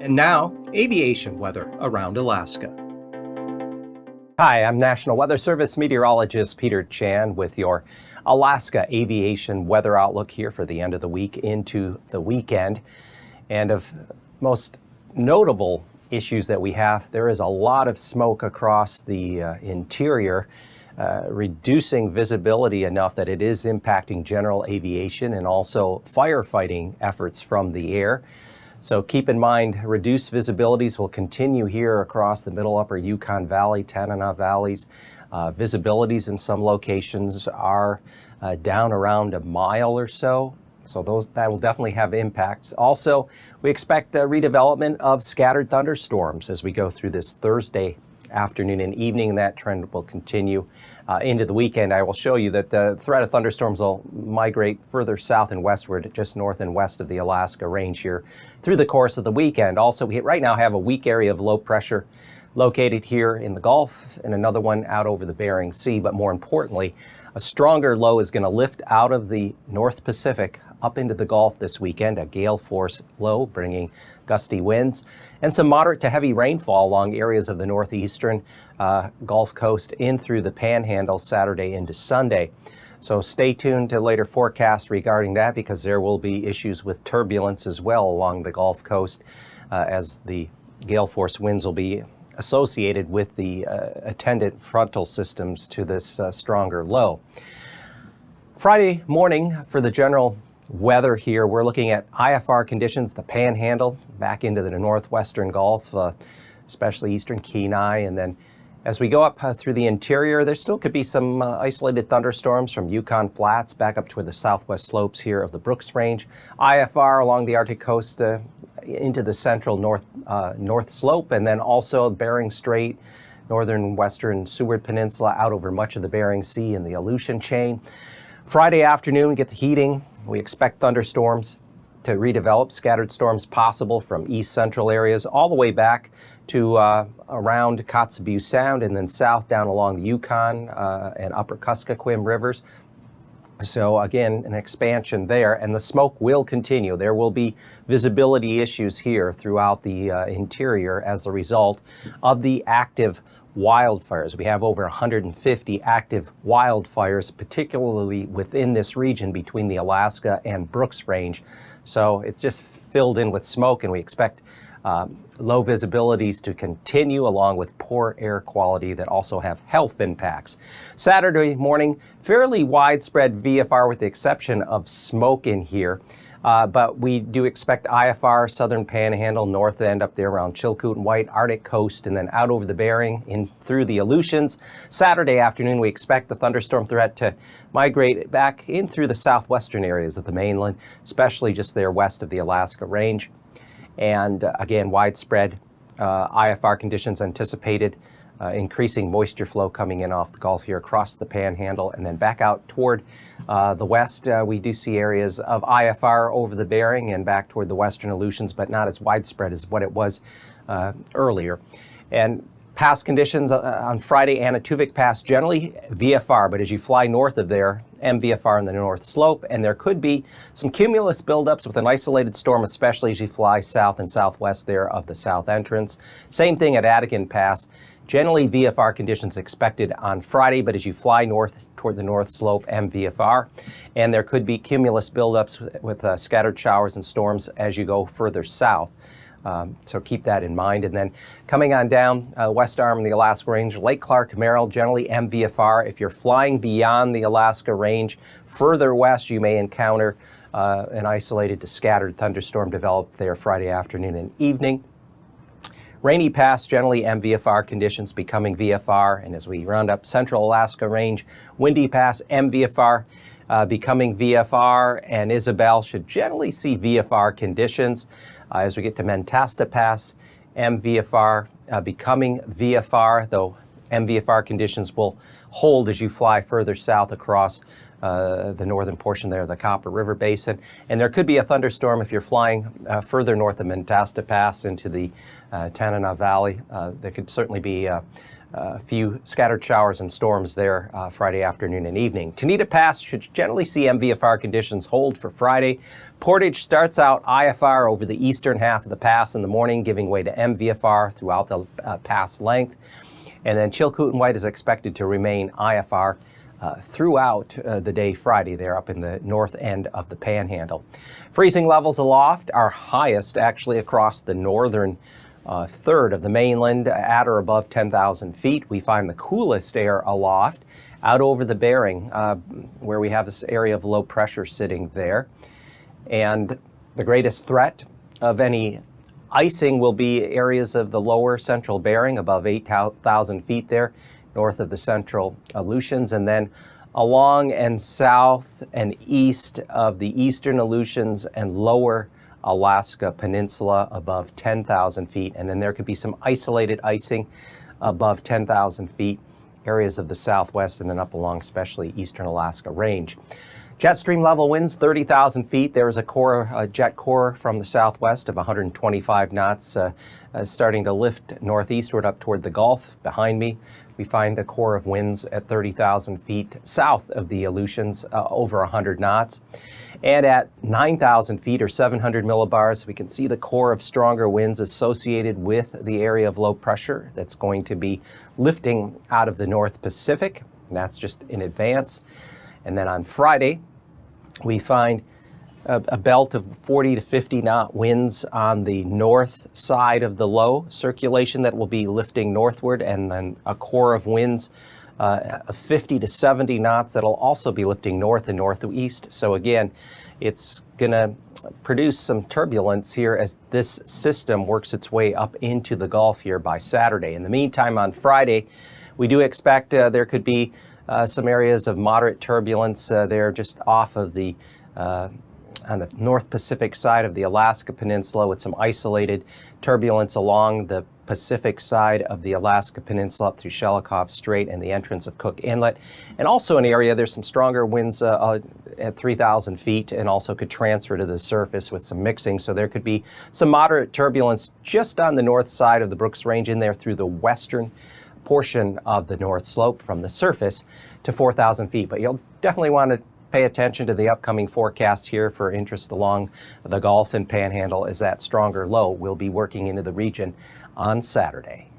And now, aviation weather around Alaska. Hi, I'm National Weather Service meteorologist Peter Chan with your Alaska aviation weather outlook here for the end of the week into the weekend. And of most notable issues that we have, there is a lot of smoke across the interior, reducing visibility enough that it is impacting general aviation and also firefighting efforts from the air. So keep in mind, reduced visibilities will continue here across the middle upper Yukon Valley, Tanana Valleys. Visibilities in some locations are down around a mile or so. So that will definitely have impacts. Also, we expect redevelopment of scattered thunderstorms as we go through this Thursday afternoon and evening, and that trend will continue into the weekend. I will show you that the threat of thunderstorms will migrate further south and westward, just north and west of the Alaska Range here through the course of the weekend. Also, we right now have a weak area of low pressure located here in the Gulf and another one out over the Bering Sea. But more importantly, a stronger low is going to lift out of the North Pacific up into the Gulf this weekend, a gale force low bringing gusty winds and some moderate to heavy rainfall along areas of the northeastern Gulf Coast in through the Panhandle Saturday into Sunday. So stay tuned to later forecasts regarding that, because there will be issues with turbulence as well along the Gulf Coast as the gale force winds will be associated with the attendant frontal systems to this stronger low. Friday morning for the general weather here, we're looking at IFR conditions, the Panhandle back into the northwestern Gulf, especially eastern Kenai. And then as we go up through the interior, there still could be some isolated thunderstorms from Yukon Flats back up toward the southwest slopes here of the Brooks Range. IFR along the Arctic coast into the central north slope, and then also Bering Strait, northern western Seward Peninsula out over much of the Bering Sea and the Aleutian Chain. Friday afternoon, we get the heating. We expect thunderstorms to redevelop, scattered storms possible from east central areas all the way back to around Kotzebue Sound and then south down along the Yukon and upper Kuskokwim rivers. So again, an expansion there, and the smoke will continue. There will be visibility issues here throughout the interior as a result of the active wildfires. We have over 150 active wildfires, particularly within this region between the Alaska and Brooks Range. So it's just filled in with smoke, and we expect low visibilities to continue along with poor air quality that also have health impacts. Saturday morning, fairly widespread VFR with the exception of smoke in here. But we do expect IFR, southern Panhandle, north end up there around Chilkoot and White, Arctic coast, and then out over the Bering in through the Aleutians. Saturday afternoon, we expect the thunderstorm threat to migrate back in through the southwestern areas of the mainland, especially just there west of the Alaska Range. And again, widespread IFR conditions anticipated. Increasing moisture flow coming in off the Gulf here across the Panhandle, and then back out toward the west. We do see areas of IFR over the Bering and back toward the western Aleutians, but not as widespread as what it was earlier. And pass conditions on Friday, Anaktuvik Pass, generally VFR, but as you fly north of there, MVFR in the north slope, and there could be some cumulus buildups with an isolated storm, especially as you fly south and southwest there of the south entrance. Same thing at Adigan Pass. Generally VFR conditions expected on Friday, but as you fly north toward the north slope, MVFR, and there could be cumulus buildups with scattered showers and storms as you go further south. So keep that in mind. And then coming on down west arm of the Alaska Range, Lake Clark, Merrill, generally MVFR. If you're flying beyond the Alaska Range, further west, you may encounter an isolated to scattered thunderstorm developed there Friday afternoon and evening. Rainy Pass, generally MVFR conditions becoming VFR. And as we round up Central Alaska Range, Windy Pass, MVFR becoming VFR. And Isabel should generally see VFR conditions. As we get to Mentasta Pass, MVFR becoming VFR, though MVFR conditions will hold as you fly further south across the northern portion there of the Copper River Basin. And there could be a thunderstorm if you're flying further north of Mentasta Pass into the Tanana Valley. There could certainly be A few scattered showers and storms there Friday afternoon and evening. Tenedo Pass should generally see MVFR conditions hold for Friday. Portage starts out IFR over the eastern half of the pass in the morning, giving way to MVFR throughout the pass length. And then Chilkoot and White is expected to remain IFR throughout the day Friday there up in the north end of the Panhandle. Freezing levels aloft are highest actually across the northern third of the mainland at or above 10,000 feet. We find the coolest air aloft out over the Bering where we have this area of low pressure sitting there. And the greatest threat of any icing will be areas of the lower central Bering above 8,000 feet there, north of the central Aleutians, and then along and south and east of the eastern Aleutians and lower Alaska Peninsula above 10,000 feet. And then there could be some isolated icing above 10,000 feet, areas of the southwest and then up along especially eastern Alaska range. Jet stream level winds 30,000 feet. There is a jet core from the southwest of 125 knots starting to lift northeastward up toward the Gulf. Behind me, we find a core of winds at 30,000 feet south of the Aleutians, over 100 knots. And at 9,000 feet or 700 millibars, we can see the core of stronger winds associated with the area of low pressure that's going to be lifting out of the North Pacific. And that's just in advance. And then on Friday, we find a belt of 40 to 50 knot winds on the north side of the low circulation that will be lifting northward, and then a core of winds of 50 to 70 knots that'll also be lifting north and northeast. So again, it's going to produce some turbulence here as this system works its way up into the Gulf here by Saturday. In the meantime, on Friday, we do expect there could be some areas of moderate turbulence there just off of the on the North Pacific side of the Alaska Peninsula, with some isolated turbulence along the Pacific side of the Alaska Peninsula up through Shelikof Strait and the entrance of Cook Inlet. And also an area, there's some stronger winds at 3,000 feet and also could transfer to the surface with some mixing. So there could be some moderate turbulence just on the north side of the Brooks Range in there through the western portion of the North Slope from the surface to 4,000 feet. But you'll definitely want to pay attention to the upcoming forecast here for interest along the Gulf and Panhandle, as that stronger low will be working into the region on Saturday.